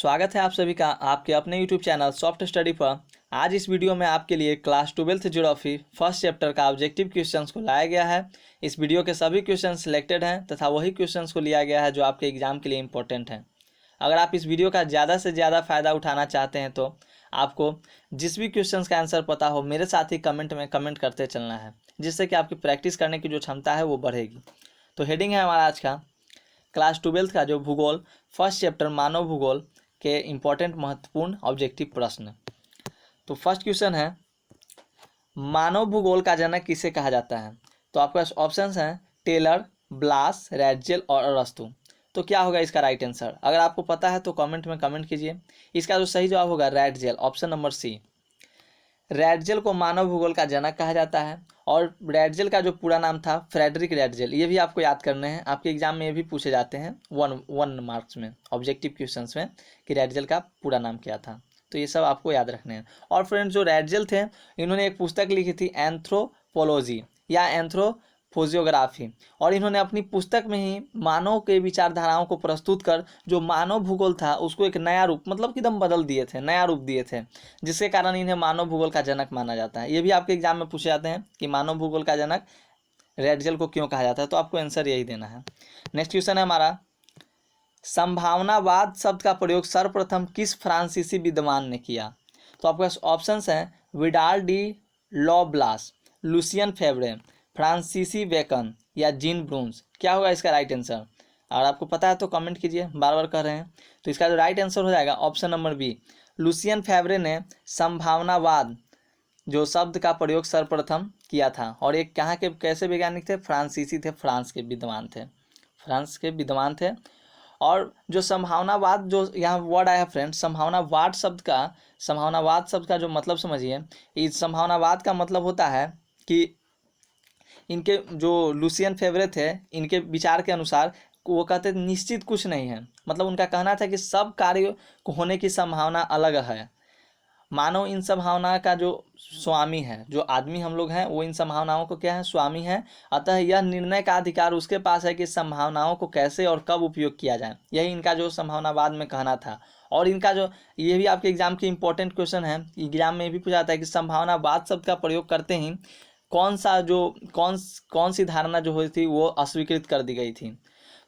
स्वागत है आप सभी का आपके अपने YouTube चैनल सॉफ्ट स्टडी पर। आज इस वीडियो में आपके लिए class 12th geography first chapter का ऑब्जेक्टिव क्वेश्चंस को लाया गया है। इस वीडियो के सभी क्वेश्चन सिलेक्टेड हैं तथा वही क्वेश्चंस को लिया गया है जो आपके एग्जाम के लिए इंपॉर्टेंट हैं। अगर आप इस वीडियो का ज़्यादा से ज़्यादा फ़ायदा उठाना चाहते हैं तो आपको जिस भी क्वेश्चंस का आंसर पता हो मेरे साथ ही कमेंट में कमेंट करते चलना है, जिससे कि आपकी प्रैक्टिस करने की जो क्षमता है वो बढ़ेगी। तो हेडिंग है हमारा आज का क्लास 12th का जो भूगोल फर्स्ट चैप्टर मानव भूगोल के इम्पोर्टेंट महत्वपूर्ण ऑब्जेक्टिव प्रश्न। तो फर्स्ट क्वेश्चन है, मानव भूगोल का जनक किसे कहा जाता है? तो आपके पास ऑप्शंस हैं टेलर, ब्लास, रैटजेल और अरस्तु। तो क्या होगा इसका राइट आंसर? अगर आपको पता है तो कमेंट में कमेंट कीजिए। इसका जो सही जवाब होगा रैटजेल, ऑप्शन नंबर सी। रैटजेल को मानव भूगोल का जनक कहा जाता है और रैटजेल का जो पूरा नाम था फ्रेडरिक रैटजेल। ये भी आपको याद करने हैं, आपके एग्जाम में ये भी पूछे जाते हैं वन मार्क्स में ऑब्जेक्टिव क्वेश्चंस में कि रैटजेल का पूरा नाम क्या था। तो ये सब आपको याद रखने हैं। और फ्रेंड्स, जो रैटजेल थे इन्होंने एक पुस्तक लिखी थी एंथ्रोपोलॉजी या एंथ्रोपोजियोग्राफी, और इन्होंने अपनी पुस्तक में ही मानव के विचारधाराओं को प्रस्तुत कर जो मानव भूगोल था उसको एक नया रूप मतलब कि दम बदल दिए थे, नया रूप दिए थे, जिसके कारण इन्हें मानव भूगोल का जनक माना जाता है। ये भी आपके एग्जाम में पूछे जाते हैं कि मानव भूगोल का जनक रैटजेल को क्यों कहा जाता है, तो आपको आंसर यही देना है। नेक्स्ट क्वेश्चन है हमारा, संभावनावाद शब्द का प्रयोग सर्वप्रथम किस फ्रांसीसी विद्वान ने किया? तो आपके पास ऑप्शंस हैं विडाल डी लॉब्लास, लुसियन फेब्रे, फ्रांसीसी बेकन या जीन ब्रून्स। क्या होगा इसका राइट आंसर? अगर आपको पता है तो कमेंट कीजिए, बार बार कर रहे हैं। तो इसका जो राइट आंसर हो जाएगा ऑप्शन नंबर बी, लुसियन फेब्रे ने संभावनावाद जो शब्द का प्रयोग सर्वप्रथम किया था। और एक कहाँ के कैसे वैज्ञानिक थे? फ्रांसीसी थे, फ्रांस के विद्वान थे, फ्रांस के विद्वान थे। और जो संभावनावाद जो यहाँ वर्ड आया फ्रेंड, संभावनावाद शब्द का जो मतलब समझिए। इस संभावनावाद का मतलब होता है कि इनके जो लुसियन फेब्रे थे इनके विचार के अनुसार वो कहते निश्चित कुछ नहीं है। मतलब उनका कहना था कि सब कार्य होने की संभावना अलग है, मानव इन संभावना का जो स्वामी है, जो आदमी हम लोग हैं वो इन संभावनाओं को क्या है? स्वामी है। अतः यह निर्णय का अधिकार उसके पास है कि संभावनाओं को कैसे और कब उपयोग किया जाए। यही इनका जो संभावनावाद में कहना था। और इनका जो ये भी आपके एग्जाम के इंपॉर्टेंट क्वेश्चन है, एग्जाम में भी पूछा जाता है कि संभावनावाद शब्द का प्रयोग करते ही कौन सी धारणा जो हुई थी वो अस्वीकृत कर दी गई थी।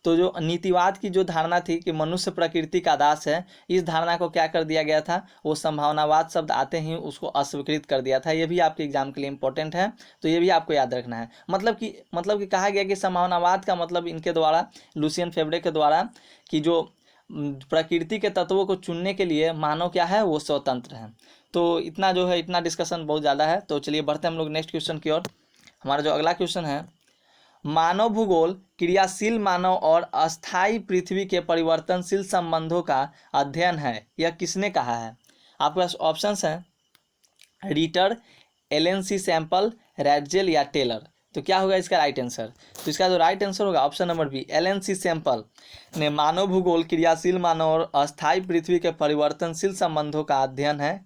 तो जो नीतिवाद की जो धारणा थी कि मनुष्य प्रकृति का दास है, इस धारणा को क्या कर दिया गया था? वो संभावनावाद शब्द आते ही उसको अस्वीकृत कर दिया था। ये भी आपके एग्जाम के लिए इंपॉर्टेंट है, तो ये भी आपको याद रखना है। मतलब कि कहा गया कि संभावनावाद का मतलब इनके द्वारा, लुसियन फेब्रे के द्वारा, कि जो प्रकृति के तत्वों को चुनने के लिए मानव क्या है? वो स्वतंत्र है। तो इतना जो है, इतना डिस्कशन बहुत ज़्यादा है। तो चलिए बढ़ते हैं हम लोग नेक्स्ट क्वेश्चन की ओर। हमारा जो अगला क्वेश्चन है, मानव भूगोल क्रियाशील मानव और अस्थायी पृथ्वी के परिवर्तनशील संबंधों का अध्ययन है, यह किसने कहा है? आपके पास ऑप्शंस हैं रीटर, एलन सी सैंपल, रैटजेल या टेलर। तो क्या होगा इसका राइट आंसर? तो इसका जो राइट आंसर होगा ऑप्शन नंबर बी, एलन सी सैंपल ने मानव भूगोल क्रियाशील मानव और अस्थायी पृथ्वी के परिवर्तनशील संबंधों का अध्ययन है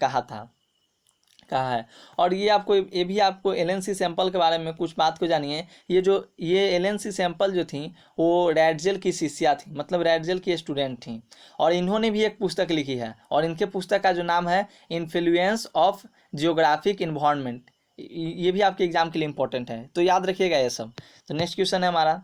कहा है। और ये भी आपको एलन सी सैंपल के बारे में कुछ बात को जानिए। ये एलन सी सैंपल जो थी वो रैटजेल की शिष्या थी, मतलब रैटजेल की स्टूडेंट थी। और इन्होंने भी एक पुस्तक लिखी है और इनके पुस्तक का जो नाम है इन्फ्लुएंस ऑफ जियोग्राफिक इन्वायरमेंट। ये भी आपके एग्जाम के लिए इंपॉर्टेंट है, तो याद रखिएगा ये सब। तो नेक्स्ट क्वेश्चन है हमारा,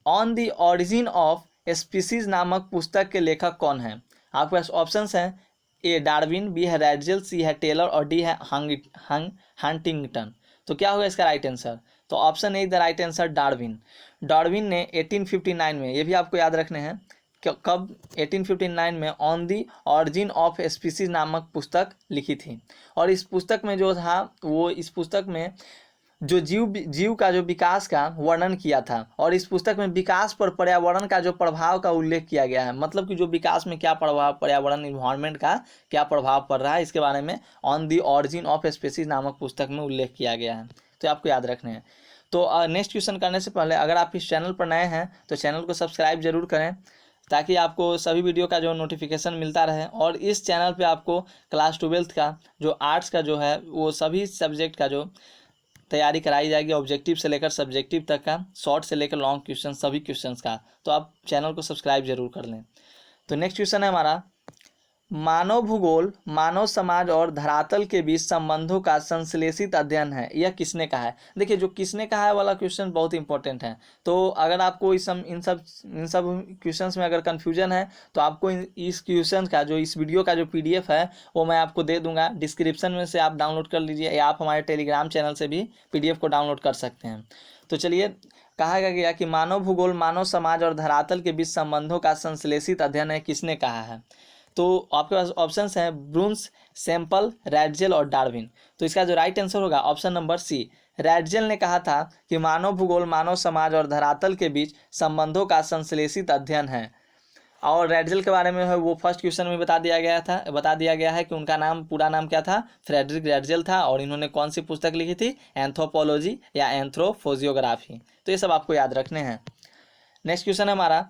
on the origin of species नामक पुस्तक के लेखक कौन है? आपके पास ऑप्शंस हैं ए डार्विन, बी है रैटजेल, सी है टेलर और डी है हंटिंगटन। तो क्या होगा इसका राइट आंसर? तो option A the right answer Darwin. Darwin ने 1859 में, ये भी आपको याद रखने हैं, कब? 1859 में on the origin of species नामक पुस्तक लिखी थी। और इस पुस्तक में जो था वो, इस पुस्तक में जो जीव का जो विकास का वर्णन किया था। और इस पुस्तक में विकास पर पर्यावरण का जो प्रभाव का उल्लेख किया गया है, मतलब कि जो विकास में क्या प्रभाव, पर्यावरण इन्वायरमेंट का क्या प्रभाव पड़ रहा है, इसके बारे में on the origin of species नामक पुस्तक में उल्लेख किया गया है। तो आपको याद रखने हैं। तो नेक्स्ट क्वेश्चन करने से पहले अगर आप इस चैनल पर नए हैं तो चैनल को सब्सक्राइब जरूर करें, ताकि आपको सभी वीडियो का जो नोटिफिकेशन मिलता रहे। और इस चैनल पे आपको क्लास 12th का जो आर्ट्स का जो है वो सभी सब्जेक्ट का जो तैयारी कराई जाएगी, ऑब्जेक्टिव से लेकर सब्जेक्टिव तक का, शॉर्ट से लेकर लॉन्ग क्वेश्चन, सभी क्वेश्चंस का। तो आप चैनल को सब्सक्राइब जरूर कर लें। तो नेक्स्ट क्वेश्चन है हमारा, मानव भूगोल मानव समाज और धरातल के बीच संबंधों का संश्लेषित अध्ययन है, यह किसने कहा है। देखिए जो किसने कहा है वाला क्वेश्चन बहुत इंपॉर्टेंट है। तो अगर आपको इन सब क्वेश्चंस में अगर कन्फ्यूजन है तो आपको इस क्वेश्चन का जो इस वीडियो का जो PDF है वो मैं आपको दे दूंगा, डिस्क्रिप्शन में से आप डाउनलोड कर लीजिए, या आप हमारे टेलीग्राम चैनल से भी PDF को डाउनलोड कर सकते हैं। तो चलिए, कहा गया कि मानव भूगोल मानव समाज और धरातल के बीच संबंधों का संश्लेषित अध्ययन है, किसने कहा है। तो आपके पास ऑप्शंस हैं ब्रून्स, सैंपल, रैटजेल और डार्विन। तो इसका जो राइट आंसर होगा ऑप्शन नंबर सी, रैटजेल ने कहा था कि मानव भूगोल मानव समाज और धरातल के बीच संबंधों का संश्लेषित अध्ययन है। और रैटजेल के बारे में है वो फर्स्ट क्वेश्चन में बता दिया गया है कि उनका नाम पूरा नाम क्या था, फ्रेडरिक रैटजेल था, और इन्होंने कौन सी पुस्तक लिखी थी, एंथ्रोपोलॉजी या एंथ्रोपोजियोग्राफी। तो ये सब आपको याद रखने हैं। नेक्स्ट क्वेश्चन है हमारा,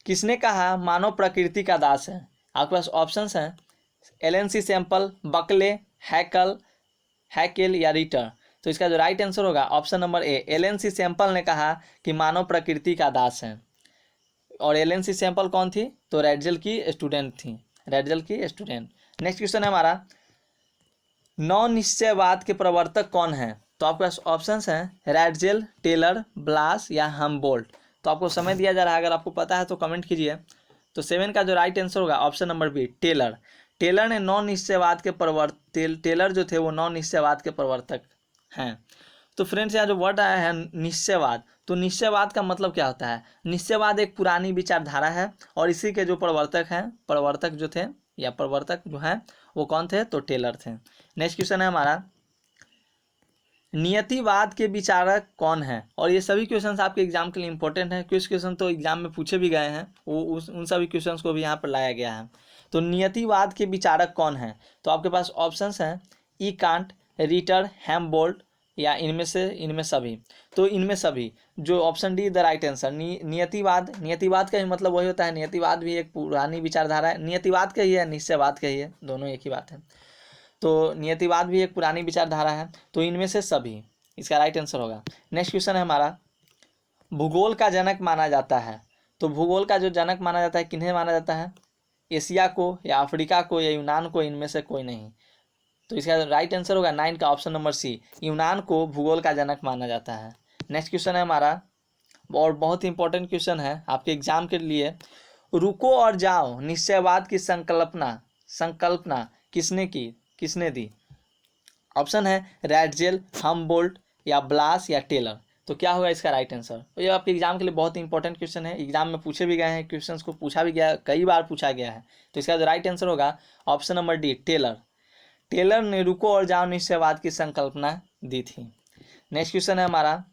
किसने कहा मानव प्रकृति का दास है। आपके पास ऑप्शंस हैं LNC सैंपल, बकले, हैकेल या रिटर। तो इसका जो राइट आंसर होगा option number A, LNC sample ने कहा कि मानव प्रकृति का दास है। और LNC सैंपल कौन थी, तो रैटजेल की स्टूडेंट थी, रैटजेल की स्टूडेंट। नेक्स्ट क्वेश्चन है हमारा, नौ निश्चयवाद के प्रवर्तक कौन है। तो आपके पास ऑप्शंस हैं रैटजेल, टेलर, ब्लास या हमबोल्ट। तो आपको समय दिया जा रहा है, अगर आपको पता है तो कमेंट कीजिए। तो 7 का जो राइट आंसर होगा option number B, Taylor. Taylor ने नौ निश्चयवाद के टेलर जो थे वो नौ निश्चयवाद के प्रवर्तक हैं। तो फ्रेंड्स यहाँ जो वर्ड आया है निश्चयवाद, तो निश्चयवाद का मतलब क्या होता है, निश्चयवाद एक पुरानी विचारधारा है और इसी के जो प्रवर्तक जो हैं वो कौन थे, तो टेलर थे। नेक्स्ट क्वेश्चन है हमारा, नियतिवाद के विचारक कौन है। और ये सभी क्वेश्चंस आपके एग्जाम के लिए इंपॉर्टेंट हैं, कुछ क्वेश्चन तो एग्जाम में पूछे भी गए हैं, उन सभी क्वेश्चंस को भी यहाँ पर लाया गया है। तो नियतिवाद के विचारक कौन है, तो आपके पास ऑप्शंस हैं ई कांट, रिटर, हैमबोल्ट या इनमें सभी। तो इनमें सभी, जो option D the right answer. नियतिवाद का ही मतलब वही होता है, नियतिवाद भी एक पुरानी विचारधारा है, नियतिवाद का ही है, निश्चयवाद का ही है, दोनों एक ही बात है। तो नियतिवाद भी एक पुरानी विचारधारा है, तो इनमें से सभी इसका राइट आंसर होगा। नेक्स्ट क्वेश्चन है हमारा, भूगोल का जनक माना जाता है। तो भूगोल का जो जनक माना जाता है किन्हें माना जाता है, एशिया को या अफ्रीका को या यूनान को, इनमें से कोई नहीं। तो इसका राइट आंसर होगा 9 का ऑप्शन नंबर सी, यूनान को भूगोल का जनक माना जाता है। नेक्स्ट क्वेश्चन है हमारा, और बहुत इंपॉर्टेंट क्वेश्चन है आपके एग्जाम के लिए, रुको और जाओ निश्चयवाद की संकल्पना किसने दी। ऑप्शन है रैटजेल, हमबोल्ट या ब्लास या टेलर। तो क्या होगा इसका राइट आंसर। तो ये आपके एग्जाम के लिए बहुत इंपॉर्टेंट क्वेश्चन है, एग्जाम में पूछे भी गए हैं, क्वेश्चंस को पूछा भी गया, कई बार पूछा गया है। तो इसका जो राइट आंसर होगा option number D, Taylor. Taylor ने रुको और जाओ निश्चयवाद की संकल्पना दी थी। नेक्स्ट क्वेश्चन है हमारा,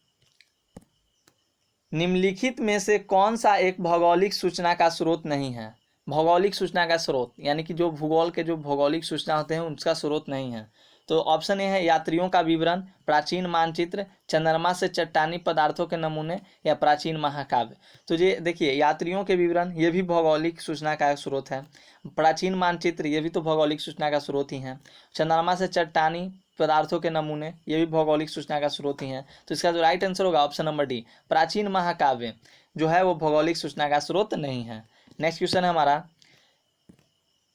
निम्नलिखित में से कौन सा एक भौगोलिक सूचना का स्रोत नहीं है। भौगोलिक सूचना का स्रोत यानी कि जो भूगोल के जो भौगोलिक सूचना होते हैं उसका स्रोत नहीं है। तो ऑप्शन ए है यात्रियों का विवरण, प्राचीन मानचित्र, चंद्रमा से चट्टानी पदार्थों के नमूने या प्राचीन महाकाव्य। तो ये देखिए, यात्रियों के विवरण ये भी भौगोलिक सूचना का स्रोत है, प्राचीन मानचित्र ये भी तो भौगोलिक सूचना का स्रोत ही है, चंद्रमा से चट्टानी पदार्थों के नमूने ये भी भौगोलिक सूचना का स्रोत ही है। तो इसका जो राइट आंसर होगा ऑप्शन नंबर डी, प्राचीन महाकाव्य जो है वो भौगोलिक सूचना का स्रोत नहीं है। नेक्स्ट क्वेश्चन है हमारा,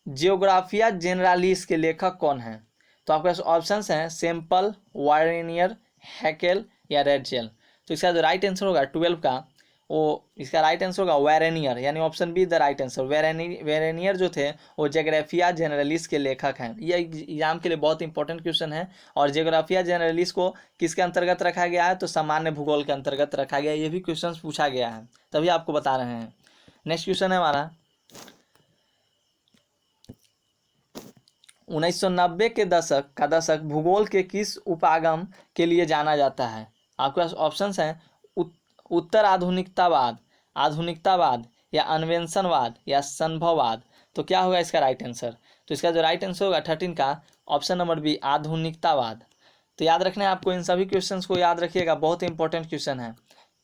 जियोग्राफिया जेनरालिस के लेखक कौन है। तो आपके पास ऑप्शंस हैं सैंपल, वारेनियर, हैकेल या रैटजेल। तो इसका जो राइट आंसर होगा 12 का, वो इसका राइट आंसर होगा वेरेनियर, यानी option B the right answer. वेरेनियर जो थे वो जियोग्राफिया जेनरालिस के लेखक हैं। ये एग्जाम के लिए बहुत इंपॉर्टेंट क्वेश्चन है। और जियोग्राफिया जेनरालिस को किसके अंतर्गत रखा गया है, तो सामान्य भूगोल के अंतर्गत रखा गया है। ये भी क्वेश्चन पूछा गया है, तभी आपको बता रहे हैं। नेक्स्ट क्वेश्चन है हमारा, 1990 के दशक भूगोल के किस उपागम के लिए जाना जाता है। आपके पास ऑप्शंस हैं उत्तर आधुनिकतावाद या अन्वेषणवाद या संभववाद। तो क्या होगा इसका राइट आंसर। तो इसका जो राइट आंसर होगा 13 का ऑप्शन नंबर बी, आधुनिकतावाद। तो याद रखना है आपको, इन सभी क्वेश्चंस को याद रखिएगा, बहुत इंपॉर्टेंट क्वेश्चन है।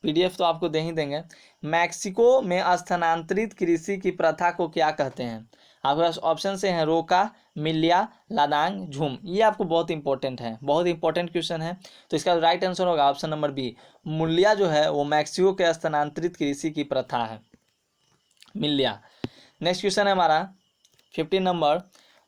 PDF तो आपको दे ही देंगे। मैक्सिको में स्थानांतरित कृषि की प्रथा को क्या कहते हैं। आपके पास ऑप्शन से हैं रोका, मिल्या, लादांग, झूम। ये आपको बहुत इंपॉर्टेंट है, बहुत इंपॉर्टेंट क्वेश्चन है। तो इसका राइट आंसर होगा ऑप्शन नंबर बी, मिल्या जो है वो मैक्सिको के स्थानांतरित कृषि की प्रथा है, मिल्या। नेक्स्ट क्वेश्चन है हमारा 15 नंबर,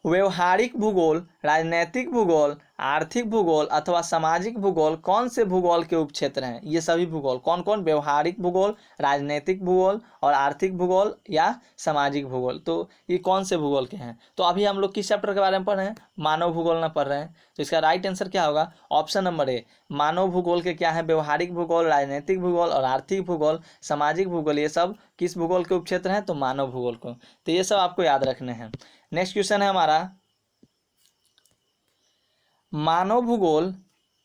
व्यवहारिक भूगोल, राजनैतिक भूगोल, आर्थिक भूगोल अथवा सामाजिक भूगोल कौन से भूगोल के उपक्षेत्र हैं? ये सभी भूगोल कौन कौन? व्यवहारिक भूगोल, राजनैतिक भूगोल और आर्थिक भूगोल या सामाजिक भूगोल। तो ये कौन से भूगोल के हैं? तो अभी हम लोग किस चैप्टर के बारे में पढ़ रहे हैं? मानव भूगोल ना पढ़ रहे हैं। तो इसका राइट आंसर क्या होगा? Option number A. मानव भूगोल के क्या है? व्यवहारिक भूगोल, राजनैतिक भूगोल और आर्थिक भूगोल, सामाजिक भूगोल, ये सब किस भूगोल के उपक्षेत्र हैं? तो मानव भूगोल को। तो ये सब आपको याद रखने हैं। नेक्स्ट क्वेश्चन है हमारा, मानव भूगोल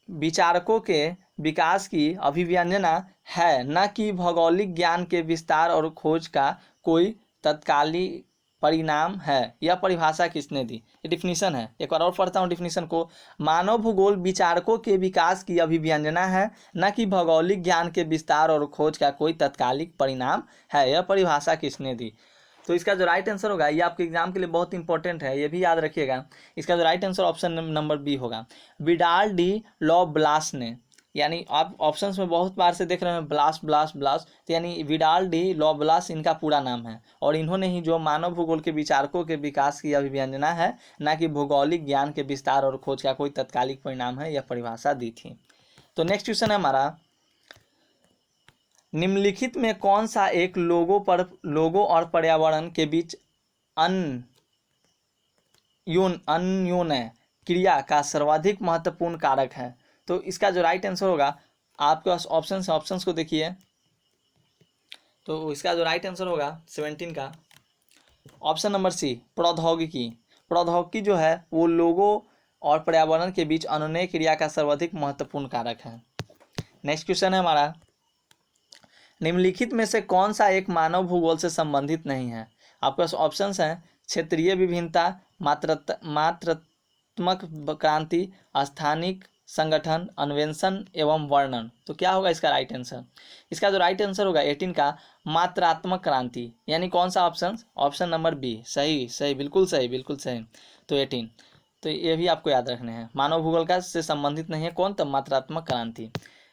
विचारकों के विकास की अभिव्यंजना है, न कि भौगोलिक ज्ञान के विस्तार और खोज का कोई तत्कालिक परिणाम है। यह परिभाषा किसने दी? ये डिफिनीशन है, एक बार और पढ़ता हूँ डिफिनीशन को। मानव भूगोल विचारकों के विकास की अभिव्यंजना है, न कि भौगोलिक ज्ञान के विस्तार और खोज का कोई तत्कालिक परिणाम है। यह परिभाषा किसने दी? तो इसका जो राइट आंसर होगा, ये आपके एग्जाम के लिए बहुत इंपॉर्टेंट है, ये भी याद रखिएगा। इसका जो right answer option number B होगा, विडाल डी लॉब्लास ने। यानी आप ऑप्शंस में बहुत बार से देख रहे हैं ब्लास ब्लास ब्लास, तो यानी विडाल डी लॉब्लास इनका पूरा नाम है, और इन्होंने ही जो मानव भूगोल के विचारकों के विकास की अभिव्यंजना है, न कि भौगोलिक ज्ञान के विस्तार और खोज का कोई तत्कालिक परिणाम है, यह परिभाषा दी थी। तो नेक्स्ट क्वेश्चन है हमारा, निम्नलिखित में कौन सा एक लोगों और पर्यावरण के बीच अन्योन्य क्रिया का सर्वाधिक महत्वपूर्ण कारक है? तो इसका जो राइट आंसर होगा, आपके पास ऑप्शन है, ऑप्शंस को देखिए। तो इसका जो राइट आंसर होगा 17 का ऑप्शन नंबर सी, प्रौद्योगिकी। प्रौद्योगिकी जो है वो लोगों और पर्यावरण के बीच अन्योन्य क्रिया का सर्वाधिक महत्वपूर्ण कारक है। नेक्स्ट क्वेश्चन है हमारा, निम्नलिखित में से कौन सा एक मानव भूगोल से संबंधित नहीं है? आपके पास ऑप्शंस हैं, क्षेत्रीय विभिन्नता, मात्रात्मक क्रांति, स्थानिक संगठन, अन्वेषण एवं वर्णन। तो क्या होगा इसका राइट आंसर? इसका जो राइट आंसर होगा 18 का, मात्रात्मक क्रांति। यानी कौन सा ऑप्शन? Option number B. सही सही, बिल्कुल सही, बिल्कुल सही। तो 18, तो ये भी आपको याद रखने हैं। मानव भूगोल का से संबंधित नहीं है कौन? तो मात्रात्मक क्रांति।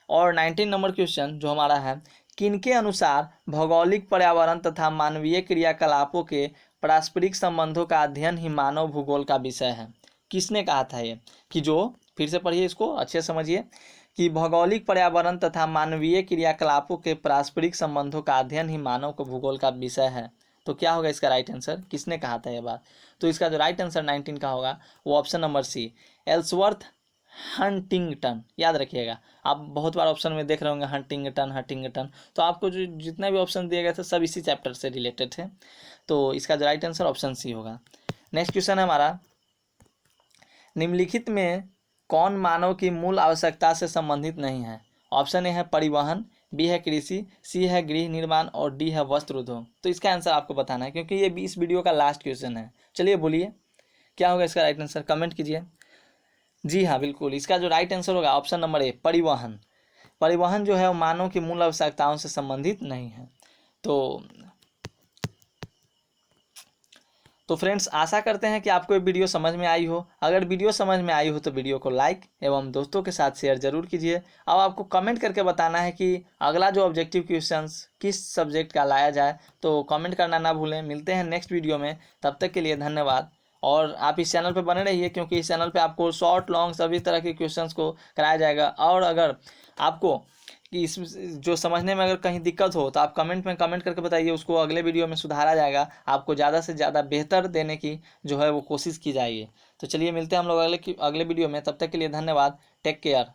और 19 नंबर क्वेश्चन जो हमारा है, किनके अनुसार भौगोलिक पर्यावरण तथा मानवीय क्रियाकलापों के पारस्परिक संबंधों का अध्ययन ही मानव भूगोल का विषय है? किसने कहा था ये? कि जो, फिर से पढ़िए इसको अच्छे से समझिए, कि भौगोलिक पर्यावरण तथा मानवीय क्रियाकलापों के पारस्परिक संबंधों का अध्ययन ही मानव को भूगोल का विषय है। तो क्या होगा इसका राइट आंसर? किसने कहा था ये बात? तो इसका जो राइट आंसर 19 का होगा वो option number C, Ellsworth Huntington. याद रखिएगा, आप बहुत बार ऑप्शन में देख रहे होंगे हंटिंगटन हंटिंगटन, तो आपको जो जितना भी ऑप्शन दिए गए थे सब इसी चैप्टर से रिलेटेड थे। तो इसका जो राइट आंसर ऑप्शन सी होगा। नेक्स्ट क्वेश्चन है हमारा, निम्नलिखित में कौन मानव की मूल आवश्यकता से संबंधित नहीं है? ऑप्शन ए है परिवहन, बी है कृषि, सी है गृह निर्माण और डी है वस्त्र उद्योग। तो इसका आंसर आपको बताना है, क्योंकि ये इस वीडियो का लास्ट क्वेश्चन है। चलिए बोलिए क्या होगा इसका राइट आंसर, कमेंट कीजिए। जी हाँ बिल्कुल, इसका जो राइट आंसर होगा ऑप्शन नंबर ए, परिवहन। परिवहन जो है वो मानव की मूल आवश्यकताओं से संबंधित नहीं है। तो फ्रेंड्स, आशा करते हैं कि आपको ये वीडियो समझ में आई हो। अगर वीडियो समझ में आई हो तो वीडियो को लाइक एवं दोस्तों के साथ शेयर जरूर कीजिए। अब आपको कमेंट करके बताना है कि अगला जो ऑब्जेक्टिव क्वेश्चंस किस सब्जेक्ट का लाया जाए, तो कमेंट करना ना भूलें। मिलते हैं नेक्स्ट वीडियो में, तब तक के लिए धन्यवाद। और आप इस चैनल पर बने रहिए, क्योंकि इस चैनल पे आपको शॉर्ट लॉन्ग सभी तरह के क्वेश्चंस को कराया जाएगा। और अगर आपको कि इस जो समझने में अगर कहीं दिक्कत हो तो आप कमेंट में कमेंट करके बताइए, उसको अगले वीडियो में सुधारा जाएगा। आपको ज़्यादा से ज़्यादा बेहतर देने की जो है वो कोशिश की जाएगी। तो चलिए मिलते हैं हम लोग अगले वीडियो में, तब तक के लिए धन्यवाद। Take care.